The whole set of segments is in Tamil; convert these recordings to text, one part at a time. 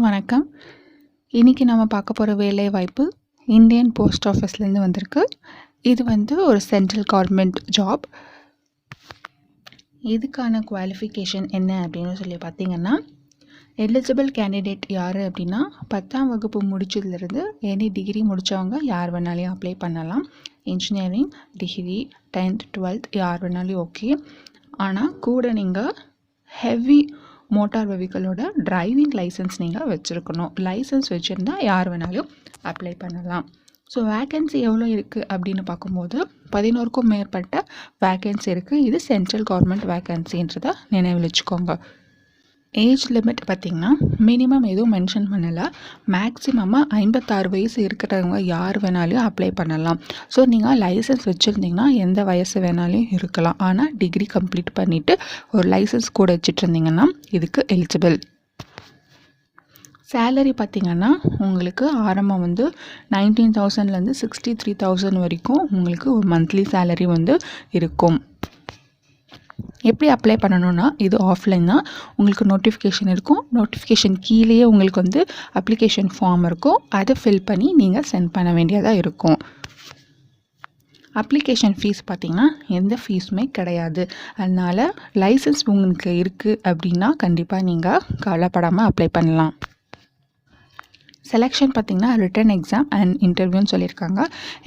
வணக்கம். இன்றைக்கி நம்ம பார்க்க போகிற வேலைவாய்ப்பு இந்தியன் போஸ்ட் ஆஃபீஸ்லேருந்து வந்திருக்கு. இது ஒரு சென்ட்ரல் கவர்மெண்ட் ஜாப். இதுக்கான குவாலிஃபிகேஷன் என்ன அப்படின்னு சொல்லி பார்த்தீங்கன்னா, எலிஜிபிள் கேண்டிடேட் யார் அப்படின்னா 10ஆம் வகுப்பு முடிச்சதுலேருந்து எனி டிகிரி முடித்தவங்க யார் வேணாலையும் அப்ளை பண்ணலாம். இன்ஜினியரிங் டிகிரி 10th 12th யார் வேணாலும் ஓகே. ஆனால் கூட நீங்கள் ஹெவி மோட்டார் வெஹிக்கிளோட டிரைவிங் லைசன்ஸ் நீங்கள் வச்சுருக்கணும். லைசன்ஸ் வச்சுருந்தா யார் வேணாலும் அப்ளை பண்ணலாம். ஸோ வேக்கன்சி எவ்வளோ இருக்குது அப்படின்னு பார்க்கும்போது 11க்கும் மேற்பட்ட வேக்கன்சி இருக்குது. இது சென்ட்ரல் கவர்மெண்ட் வேக்கன்சின்றதை நினைவில் வச்சுக்கோங்க. ஏஜ் லிமிட் பார்த்திங்கன்னா மினிமம் எதுவும் மென்ஷன் பண்ணலை. மேக்ஸிமமாக 56 வயசு இருக்கிறவங்க யார் வேணாலும் அப்ளை பண்ணலாம். ஸோ நீங்கள் லைசன்ஸ் வச்சுருந்தீங்கன்னா எந்த வயசு வேணாலும் இருக்கலாம். ஆனால் டிகிரி கம்ப்ளீட் பண்ணிவிட்டு ஒரு லைசன்ஸ் கூட வச்சுட்டு இருந்தீங்கன்னா இதுக்கு எலிஜிபிள். சேலரி பார்த்திங்கன்னா உங்களுக்கு ஆரம்பம் 19,000லேருந்து 63,000 வரைக்கும் உங்களுக்கு ஒரு மந்த்லி சேலரி இருக்கும். எப்படி அப்ளை பண்ணணுன்னா, இது ஆஃப்லைன் தான். உங்களுக்கு நோட்டிஃபிகேஷன் இருக்கும். நோட்டிஃபிகேஷன் கீழேயே உங்களுக்கு அப்ளிகேஷன் ஃபார்ம் இருக்கும். அதை ஃபில் பண்ணி நீங்கள் சென்ட் பண்ண வேண்டியதாக இருக்கும். அப்ளிகேஷன் ஃபீஸ் பார்த்திங்கன்னா எந்த ஃபீஸுமே கிடையாது. அதனால் லைசன்ஸ் உங்களுக்கு இருக்குது அப்படின்னா கண்டிப்பாக நீங்கள் கவலைப்படாமல் அப்ளை பண்ணலாம். செலெக்ஷன் பார்த்திங்கன்னா ரிட்டன் எக்ஸாம் அண்ட் இன்டர்வியூன்னு சொல்லியிருக்காங்க.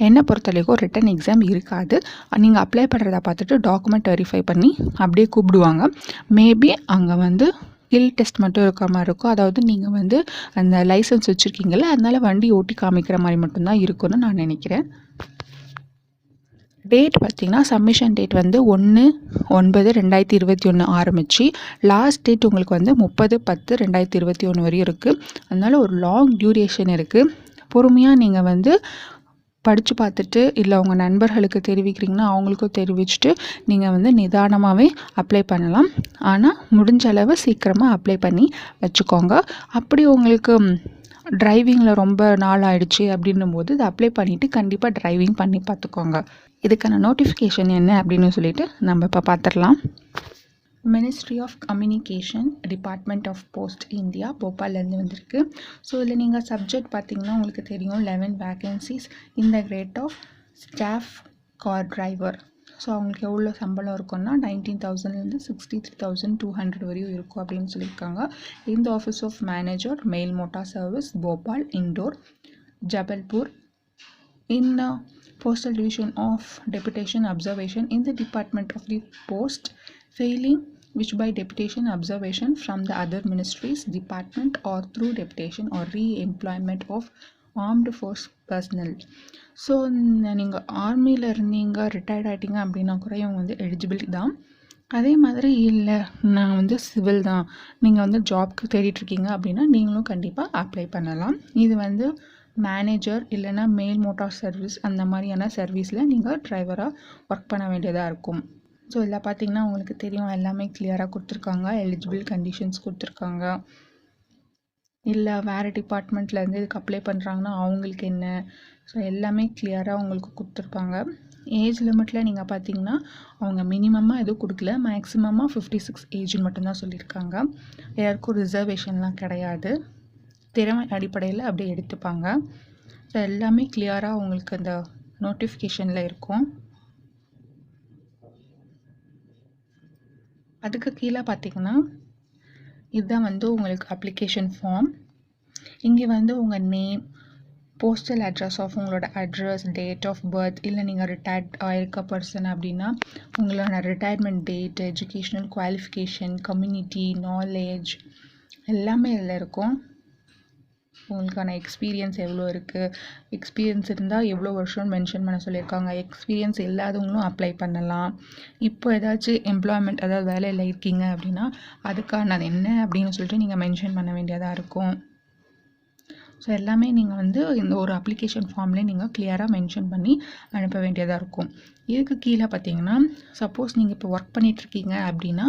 என்னை பொறுத்தவரைக்கும் ரிட்டன் எக்ஸாம் இருக்காது. நீங்கள் அப்ளை பண்ணுறத பார்த்துட்டு டாக்குமெண்ட் வெரிஃபை பண்ணி அப்படியே கூப்பிடுவாங்க. மேபி அங்கே ஹில் டெஸ்ட் மட்டும் இருக்கிற மாதிரி இருக்கும். அதாவது நீங்கள் அந்த லைசன்ஸ் வச்சுருக்கீங்கள, அதனால் வண்டி ஓட்டி காமிக்கிற மாதிரி மட்டும்தான் இருக்குன்னு நான் நினைக்கிறேன். டேட் பார்த்திங்கன்னா சப்மிஷன் டேட் 1/9/2021 ஆரம்பித்து லாஸ்ட் டேட் உங்களுக்கு 30/10/2021 வரையும் இருக்குது. அதனால் ஒரு லாங் டியூரேஷன் இருக்குது. பொறுமையாக நீங்கள் படித்து பார்த்துட்டு இல்லை உங்கள் நண்பர்களுக்கு தெரிவிக்கிறீங்கன்னா அவங்களுக்கும் தெரிவிச்சுட்டு நீங்கள் நிதானமாகவே அப்ளை பண்ணலாம். ஆனால் முடிஞ்ச அளவு சீக்கிரமாக அப்ளை பண்ணி வச்சுக்கோங்க. அப்படி உங்களுக்கு டிரைவிங்கில் ரொம்ப நாள் ஆகிடுச்சு அப்படின்னும் போது இதை அப்ளை பண்ணிவிட்டு கண்டிப்பாக டிரைவிங் பண்ணி பார்த்துக்கோங்க. இதுக்கான நோட்டிஃபிகேஷன் என்ன அப்படின்னு சொல்லிட்டு நம்ம இப்போ பார்த்துடலாம். Ministry of communication department of post India போபால்லேருந்து வந்திருக்கு. ஸோ இதில் நீங்கள் சப்ஜெக்ட் பார்த்திங்கன்னா உங்களுக்கு தெரியும் 11 vacancies in the grade of staff car driver. So அவங்களுக்கு எவ்வளோ சம்பளம் இருக்குன்னா 19,000லேருந்து 63,200 வரையும் இருக்கும் அப்படின்னு சொல்லியிருக்காங்க. இந்த office of manager mail motor service Bhopal Indore Jabalpur in postal division of deputation observation in the department of the post failing which by deputation observation from the other ministries department or through deputation or re-employment of armed force personnel. So நீங்கள் ஆர்மியில் இருந்தீங்க ரிட்டையர்ட் ஆகிட்டீங்க அப்படின்னா கூட இவங்க எலிஜிபிள் தான். அதே மாதிரி இல்லை நான் சிவில் தான் நீங்கள் ஜாப்க்கு தேடிட்டுருக்கீங்க அப்படின்னா நீங்களும் கண்டிப்பாக அப்ளை பண்ணலாம். இது மேனேஜர் இல்லைனா மெயில் மோட்டார் சர்வீஸ் அந்த மாதிரியான சர்வீஸில் நீங்கள் டிரைவராக ஒர்க் பண்ண வேண்டியதாக இருக்கும். ஸோ இதில் பார்த்திங்கன்னா உங்களுக்கு தெரியும் எல்லாமே கிளியராக கொடுத்துருக்காங்க. எலிஜிபிள் கண்டிஷன்ஸ் கொடுத்துருக்காங்க. இல்லை வேறு டிபார்ட்மெண்ட்லேருந்து இதுக்கு அப்ளை பண்ணுறாங்கன்னா அவங்களுக்கு என்ன, ஸோ எல்லாமே கிளியராக உங்களுக்கு கொடுத்துருப்பாங்க. ஏஜ் லிமிட்டில் நீங்கள் பார்த்தீங்கன்னா அவங்க மினிமமாக எதுவும் கொடுக்கல, மேக்ஸிமமாக 56 ஏஜ்னு மட்டும்தான் சொல்லியிருக்காங்க. யாருக்கும் ரிசர்வேஷன்லாம் கிடையாது. திறமை அடிப்படையில் அப்படியே எடுத்துப்பாங்க. ஸோ எல்லாமே கிளியராக உங்களுக்கு அந்த நோட்டிஃபிகேஷனில் இருக்கும். அதுக்கு கீழே பார்த்திங்கன்னா இதுதான் உங்களுக்கு அப்ளிகேஷன் ஃபார்ம். இங்கே உங்கள் நேம், போஸ்டல் அட்ரஸ் ஆஃப் உங்களோட அட்ரஸ், டேட் ஆஃப் பர்த், இல்லை நீங்கள் ரிட்டையர்ட் ஆகிருக்க பர்சன் அப்படின்னா உங்களோட retirement date, educational qualification, community knowledge எல்லாமே இதில் இருக்கும். உங்களுக்கான எக்ஸ்பீரியன்ஸ் எவ்வளோ இருக்குது, எக்ஸ்பீரியன்ஸ் இருந்தால் எவ்வளோ வருஷம்னு மென்ஷன் பண்ண சொல்லியிருக்காங்க. எக்ஸ்பீரியன்ஸ் இல்லாதவங்களும் அப்ளை பண்ணலாம். இப்போ ஏதாச்சும் எம்ப்ளாய்மெண்ட் அதாவது வேலையில் இருக்கீங்க அப்படின்னா அதுக்கான என்ன அப்படின்னு சொல்லிட்டு நீங்கள் மென்ஷன் பண்ண வேண்டியதாக இருக்கும். ஸோ எல்லாமே நீங்கள் இந்த ஒரு அப்ளிகேஷன் ஃபார்ம்லேயே நீங்கள் கிளியராக மென்ஷன் பண்ணி அனுப்ப வேண்டியதாக இருக்கும். இதுக்கு கீழே பார்த்தீங்கன்னா சப்போஸ் நீங்கள் இப்போ ஒர்க் பண்ணிகிட்ருக்கீங்க அப்படின்னா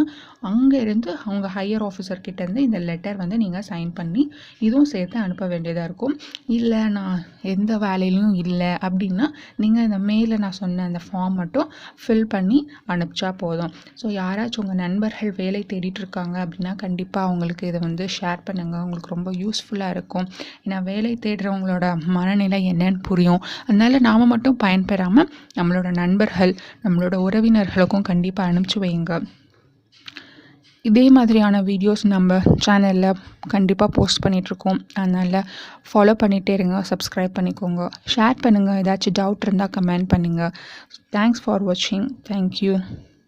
அங்கேருந்து அவங்க ஹையர் ஆஃபீஸர்கிட்டேருந்து இந்த லெட்டர் வந்து நீங்கள் சைன் பண்ணி இதுவும் சேர்த்து அனுப்ப வேண்டியதாக இருக்கும். இல்லை நான் எந்த வேலையிலையும் இல்லை அப்படின்னா நீங்கள் இந்த மேலே நான் சொன்ன அந்த ஃபார்ம் மட்டும் ஃபில் பண்ணி அனுப்பிச்சா போதும். ஸோ யாராச்சும் உங்கள் நண்பர்கள் வேலை தேடிட்டு இருக்காங்க அப்படின்னா கண்டிப்பாக அவங்களுக்கு இதை வந்து ஷேர் பண்ணுங்கள். உங்களுக்கு ரொம்ப யூஸ்ஃபுல்லாக இருக்கும். ஏன்னா வேலை தேடுறவங்களோட மனநிலை என்னன்னு புரியும். அதனால் நாம் மட்டும் பயன்பெறாமல் நம்மளோட நண்பர்கள் நம்மளோட உறவினர்களுக்கும் கண்டிப்பாக அனுப்பிச்சி வைங்க. இதே மாதிரியான வீடியோஸ் நம்ம சேனலில் கண்டிப்பாக போஸ்ட் பண்ணிகிட்ருக்கோம். அதனால் ஃபாலோ பண்ணிகிட்டே இருங்க, சப்ஸ்கிரைப் பண்ணிக்கோங்க, ஷேர் பண்ணுங்கள். ஏதாச்சும் டவுட் இருந்தால் கமெண்ட் பண்ணுங்கள். தேங்க்ஸ் ஃபார் வாட்சிங். தேங்க்யூ.